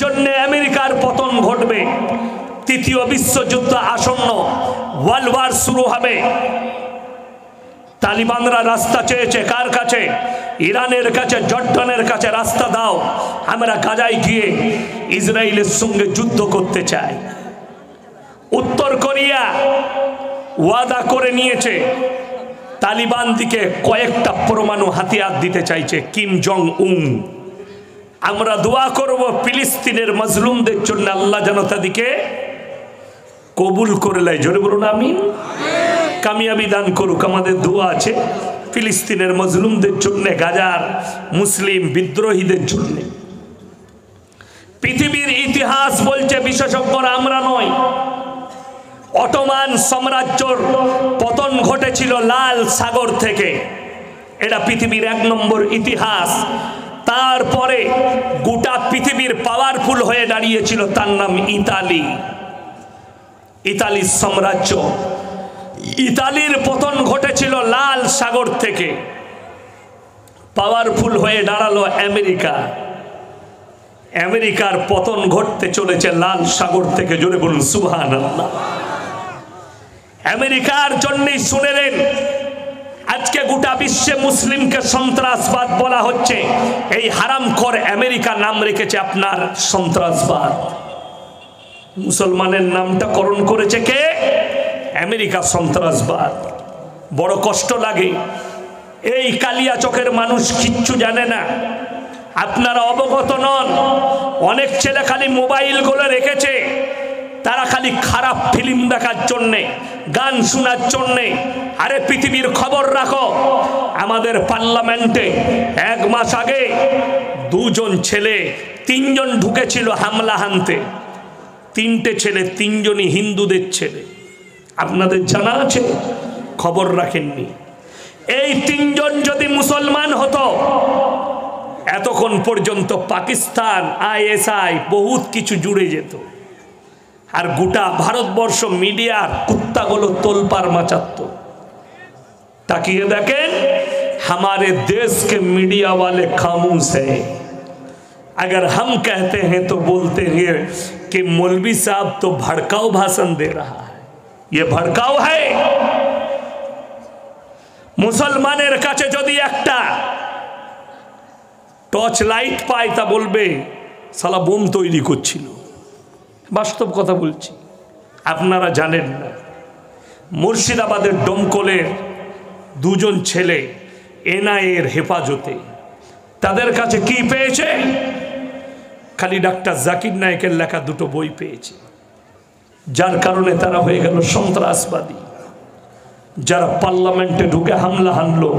জন্য আমেরিকার পতন ঘটবে। তৃতীয় বিশ্বযুদ্ধ আসন্ন, ওয়ার্ল্ড ওয়ার শুরু হবে। তালিবানরা রাস্তা চেয়েছে কার কাছে? ইরানের কাছে, জর্ডানের কাছে রাস্তা দাও, আমরা গাজায় গিয়ে ইসরায়েলের সঙ্গে যুদ্ধ করতে চাই। উত্তর কোরিয়া ওয়াদা করে নিয়েছে, তালিবান দিকে কয়েকটা পরমাণু হাতিয়ার দিতে চাইছে কিম জং উন। আমরা দোয়া করব ফিলিস্তিনের মাজলুমদের জন্য, আল্লাহ যেন তাদেরকে কবুল করে লাই। জোরে বলুন আমিন। কামিয়াবি দান করুক। আমাদের দোয়া আছে ফিলিস্তিনের মাজলুমদের জন্য, গাজার মুসলিম বিদ্রোহীদের জন্য। পৃথিবীর ইতিহাস বলছে, বিশেষজ্ঞরা আমরা নয়, অটোমান সাম্রাজ্যর পতন ঘটেছিল লাল সাগর থেকে। এটা পৃথিবীর 1 নম্বর ইতিহাস। তারপরে গোটা পৃথিবীর পাওয়ারফুল হয়ে দাঁড়িয়েছিল, তার নাম ইতালি। ইতালি সাম্রাজ্য, ইতালির পতন ঘটেছিল লাল সাগর থেকে। পাওয়ারফুল হয়ে দাঁড়ালো আমেরিকা। আমেরিকার পতন ঘটতে চলেছে লাল সাগর থেকে। জোরে বলুন সুবহানাল্লাহ। আমেরিকার জন্যই শুনেলেন আজকে গোটা বিশ্বে মুসলিমকে সন্ত্রাসবাদ বলা হচ্ছে। এই হারামখোর আমেরিকা নাম রেখেছে আপনার সন্ত্রাসবাদ। মুসলমানের নামটা করণ করেছে কে? আমেরিকা সন্ত্রাসবাদ। বড় কষ্ট লাগে। এই কালিয়াচকের মানুষ কিচ্ছু জানে না, আপনারা অবগত নন। অনেক ছেলে খালি মোবাইলগুলো রেখেছে, তারা খালি খারাপ ফিল্ম দেখার জন্যে, গান শোনার জন্যে। আরে পৃথিবীর খবর রাখো। আমাদের পার্লামেন্টে 1 মাস আগে 2 জন ছেলে, 3 জন ঢুকেছিল হামলা হানতে। 3টে ছেলে, 3 জনই হিন্দুদের ছেলে। আপনাদের জানা আছে? খবর রাখেননি। এই 3 জন যদি মুসলমান হতো, এতক্ষণ পর্যন্ত পাকিস্তান, ISI বহুত কিছু জুড়ে যেত। আর গোটা ভারতবর্ষ মিডিয়ার কুত্তাগুলো তোলপাড় মাচাতো। তাকিয়ে দেখেন, हमारे देश के मीडिया वाले खामोश है। अगर हम कहते हैं तो बोलते हैं कि मौलवी साहब तो भड़काऊ भाषण दे रहा है। ये भड़काऊ है। मुसलमानेर काছে যদি একটা টর্চ লাইট পায় তা বলবে শালা বোম তৈরি করছিল। বাস্তব কথা বলছি, আপনারা জানেন না। মুর্শিদাবাদের ডমকলের 2 জন ছেলে NIA-এর হেফাজতে। তাদের কাছে কি পেয়েছে? খালি ডাক্তার জাকির নায়েকের লেখা 2টো বই পেয়েছে, যার কারণে তারা হয়ে গেল সন্ত্রাসবাদী। যারা পার্লামেন্টে ঢুকে হামলা হানলো,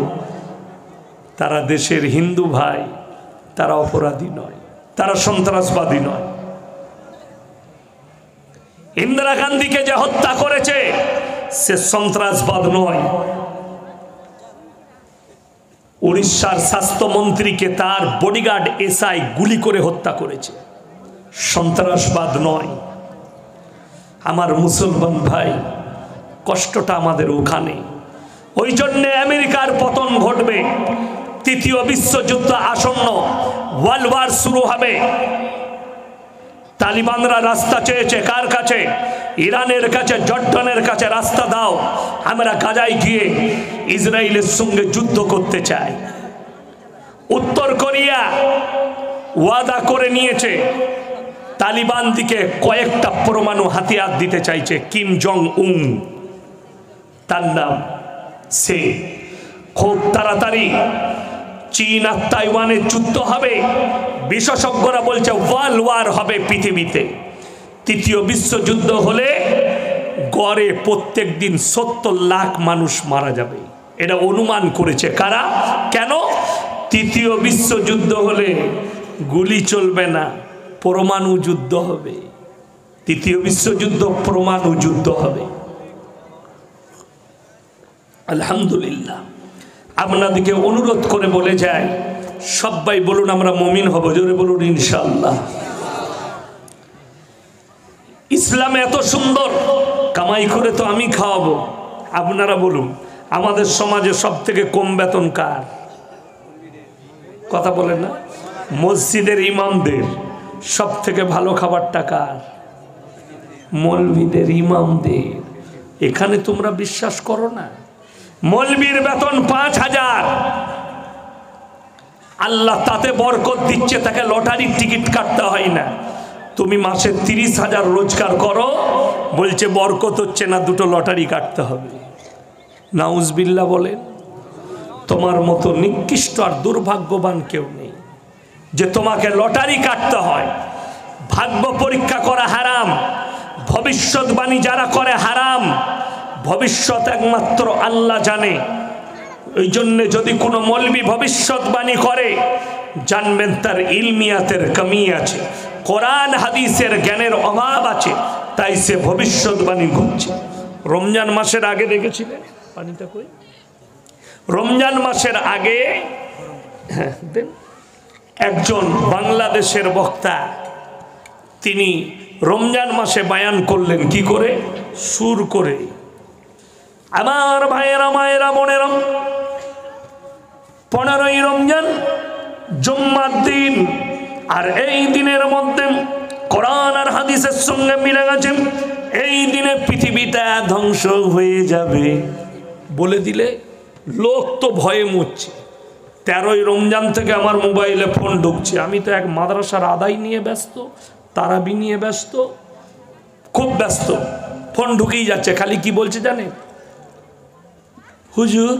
তারা দেশের হিন্দু ভাই, তারা অপরাধী নয়, তারা সন্ত্রাসবাদী নয়। ইন্দিরা গান্ধীকে যে হত্যা করেছে সে সন্ত্রাসবাদ নয়। উড়িষ্যার স্বাস্থ্যমন্ত্রীকে তার বডিগার্ড SI গুলি করে হত্যা করেছে, সন্ত্রাসবাদ নয়। আমার মুসলমান ভাই, কষ্টটা আমাদের ওখানে। ওই জন্য আমেরিকার পতন ঘটবে। তৃতীয় বিশ্বযুদ্ধ আসন্ন, ওয়ার্ল্ড ওয়ার শুরু হবে। তালিবানরা রাস্তা চেয়েছে কার কাছে? ইরানের কাছে, জর্ডানের কাছে রাস্তা দাও, আমরা গাজায় গিয়ে ইসরায়েলের সঙ্গে যুদ্ধ করতে চাই। উত্তর কোরিয়া ওয়াদা করে নিয়েছে, তালিবান দিকে কয়েকটা পরমাণু হাতিয়ার দিতে চাইছে কিম জং উন। তার নাম সে। খুব তাড়াতাড়ি চীন আর তাইওয়ানের যুদ্ধ হবে। বিশেষজ্ঞরা বলছে ওয়ার্ল্ড ওয়ার হবে পৃথিবীতে। তৃতীয় বিশ্বযুদ্ধ হলে গড়ে প্রত্যেক দিন 70 লাখ মানুষ মারা যাবে, এটা অনুমান করেছে কারা? কেন? তৃতীয় বিশ্বযুদ্ধ হলে গুলি চলবে না, পরমাণু যুদ্ধ হবে। তৃতীয় বিশ্বযুদ্ধ পরমাণু যুদ্ধ হবে। আলহামদুলিল্লাহ। আপনাদেরকে অনুরোধ করে বলে যায়, সবাই বলুন আমরা মুমিন হব। জোরে বলুন ইনশাআল্লাহ। ইসলাম এত সুন্দর, কামাই করে তো আমি খাওয়াবো। আপনারা বলুন, আমাদের সমাজে সব থেকে কম বেতন কার? কথা বলেন না? মসজিদের ইমামদের। সব থেকে ভালো খাবারটা কার? মৌলভীদের, ইমামদের। এখানে তোমরা বিশ্বাস করো না? মৌলভীর বেতন 5,000, আল্লাহ তাতে বরকত দিচ্ছে, তাকে লটারির টিকিট কাটতে হয় না। তুমি মাসে 30,000 রোজগার করো, বলছে বরকত হচ্ছে না, দুটো লটারি কাটতে হবে। নাউজবিল্লাহ বলেন। তোমার মতো নিকৃষ্ট আর দুর্ভাগ্যবান কেউ নেই যে তোমাকে লটারি কাটতে হয়। ভাগ্য পরীক্ষা করা হারাম, ভবিষ্যৎবাণী যারা করে হারাম। ভবিষ্যৎ একমাত্র আল্লাহ জানে। ওই জন্যে যদি কোনো মৌলবি ভবিষ্যৎবাণী করে, জানবেন তার ইলমিয়াতের কমি আছে, কোরআন হাদিসের জ্ঞানের অভাব আছে, তাই সে ভবিষ্যৎবাণী করছে। রমজান মাসের আগে দেখেছিলেন, পানিটা কই, রমজান মাসের আগে একজন বাংলাদেশের বক্তা, তিনি রমজান মাসে বায়ান করলেন কি করে? সুর করে। আমার ভাইয়েরা, মায়েরা, বোনেরা, 15ই রমজান জুম্মার দিন, আর এই দিনের মধ্যে কোরআন আর হাদিসের সঙ্গে মিলে গেছে, এই দিনে পৃথিবীটা ধ্বংস হয়ে যাবে বলে দিলে লোক তো ভয়ে মরছে। 13ই রমজান থেকে আমার মোবাইলে ফোন ঢুকছে, আমি তো এক মাদ্রাসার আদায় নিয়ে ব্যস্ত, তারাবি নিয়ে ব্যস্ত, খুব ব্যস্ত, ফোন ঢুকেই যাচ্ছে। খালি কি বলছে জানে? হুজুর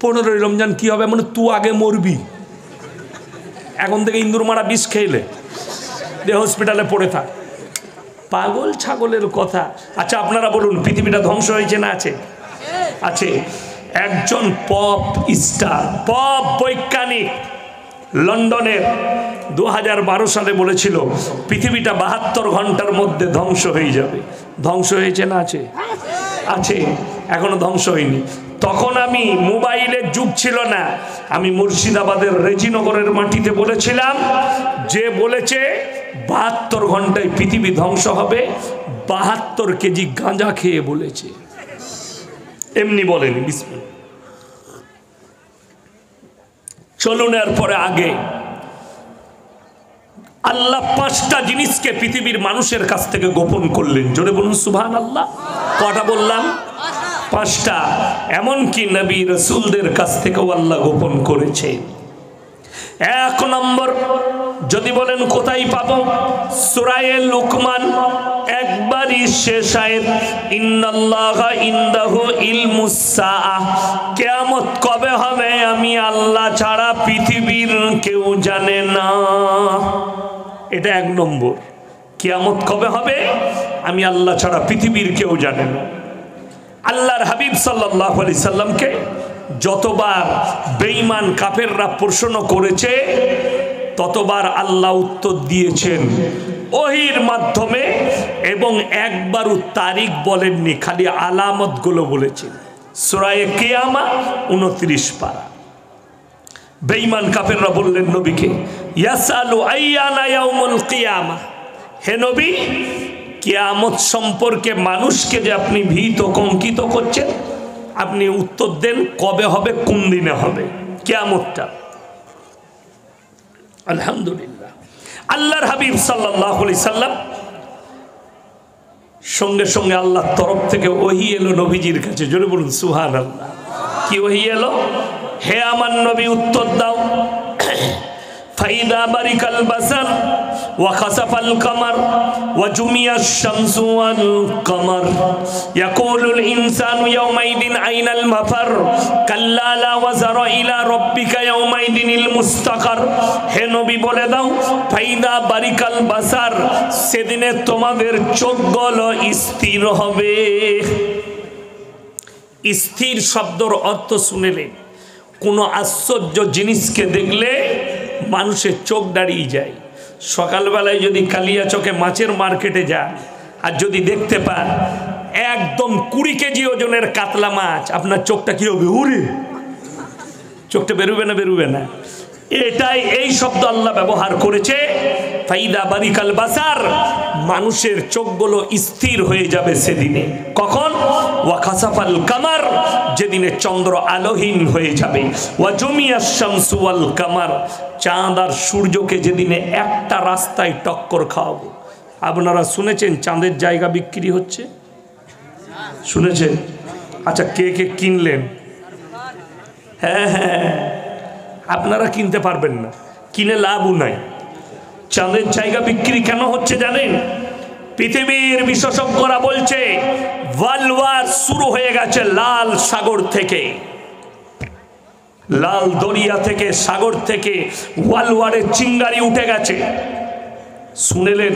15ই রমজান কি হবে? মানে তুই আগে মরবি, এখন থেকে ইন্দুর মারা বিষ খেলে দে হসপিটালে পড়ে থাক। পাগল ছাগলের কথা। আচ্ছা আপনারা বলুন, পৃথিবীটা ধ্বংস হয়েছে না আছে? আছে। একজন পপ স্টার, পপ বৈজ্ঞানিক লন্ডনের 2012 সালে বলেছিল পৃথিবীটা 72 ঘন্টার মধ্যে ধ্বংস হয়ে যাবে। ধ্বংস হয়েছে না আছে? আছে, এখনো ধ্বংস হয়নি। তখন আমি, মোবাইলের যুগ ছিল না, আমি মুর্শিদাবাদের রেজিনগরের মাটিতে বলেছিলাম, যে বলেছে 72 ঘন্টায় পৃথিবী ধ্বংস হবে, 72 কেজি গাঁজা খেয়ে বলেছে, এমনি বলেনি। বিসমিল্লাহ। চলুন এরপরে আগে আল্লাহ 5টা জিনিসকে পৃথিবীর মানুষের কাছ থেকে গোপন করলেন। জোরে বলুন সুবহানাল্লাহ। কটা বললাম? 5টা। এমনকি নবী রাসূলদের কাছ থেকেও আল্লাহ গোপন করেছে। 1 নম্বর, যদি বলেন কোথায় পাবো, সূরা লুকমান একবারই শেষ আয়াত, ইন্নাল্লাহা ইনদাহু ইলমুস সাআহ, কিয়ামত কবে হবে আমি আল্লাহ ছাড়া পৃথিবীর কেউ জানে না। এটা 1 নম্বর, কিয়ামত কবে হবে আমি আল্লাহ ছাড়া পৃথিবীর কেউ জানে না। আল্লাহর হাবিব সাল্লাল্লাহু আলাইহি সাল্লামকে যতবার বেঈমান কাফেররা প্রশ্ন করেছে, ততবার আল্লাহ উত্তর দিয়েছেন ওহীর মাধ্যমে, এবং একবারও তারিখ বলেননি, খালি আলামতগুলো বলেছেন। সূরা কিয়ামা 29 পারা। বেঈমান কাফেররা বললেন নবীকে, ইয়াসালু আইয়ানা ইয়াউমুল কিয়ামা, হে নবী কিয়ামত সম্পর্কে মানুষকে যে আপনি ভীত কঙ্কিত করছেন, আপনি উত্তর দেন কবে হবে, কোন দিনে হবে কিয়ামতটা। আলহামদুলিল্লাহ, আল্লাহর হাবিব সাল্লাল্লাহু আলাইহি সাল্লাম সঙ্গে সঙ্গে আল্লাহর তরফ থেকে ওহী এলো নবীজির কাছে। জোরে বলুন সুবহানাল্লাহ। কি ওহী এলো? হে আমার নবী উত্তর দাও, ফাইদা বারিকাল বাসার ওয়া খাসাফাল কামার ওয়া জুমিয়াশ শামসু ওয়াল কামার ইয়াকুলুল ইনসানু ইয়াওমাইদিন আইনাল মাফার কাল্লা লা ওয়াজারা ইলা রাব্বিকা ইয়াওমাইদিনিল মুস্তাকার। হে নবী বলে দাও, ফাইদা বারিকাল বাসার, সেদিনে তোমাদের চোখগুলো স্থির হবে। স্থির শব্দের অর্থ শুনেলে কোনো আশ্চর্য জিনিসকে দেখলে মানুষের চোখ দাঁড়িয়ে যায়। সকালবেলায় যদি কালিয়াচকে মাছের মার্কেটে যান আর যদি দেখতে পান একদম 20 কেজি ওজনের কাতলা মাছ, আপনার চোখটা কি হবে? উরে, চোখটা বেরোবে না? বেরোবে না? এটাই এই শব্দ আল্লাহ ব্যবহার করেছে, ফাইদা বারিকাল বাসার, মানুষের চোখগুলো স্থির হয়ে যাবে সেদিনে। কখন? ওয়া খাসাফাল কামার, যেদিনে চন্দ্র আলোহীন হয়ে যাবে। ওয়া জুমিয়াশ শামসু ওয়াল কামার, চাঁদ আর সূর্যকে যেদিনে একটা রাস্তায় টক্কর খাওয়াবো। আপনারা শুনেছেন চাঁদের জায়গা বিক্রি হচ্ছে? শুনেছেন? আচ্ছা, কে কে কিনলেন? হ্যাঁ হ্যাঁ, আপনারা কিনতে পারবেন না, কিনে লাভও নাই। চাঁদের জায়গা বিক্রি কেন হচ্ছে জানেন? পৃথিবীর বিশেষজ্ঞরা বলছে ওয়ার্ল্ড ওয়ার শুরু হয়ে গেছে লাল সাগর থেকে, লাল দরিয়া থেকে, সাগর থেকে ওয়ার্ল্ড ওয়ারের চিঙ্গারি উঠে গেছে। শুনেলেন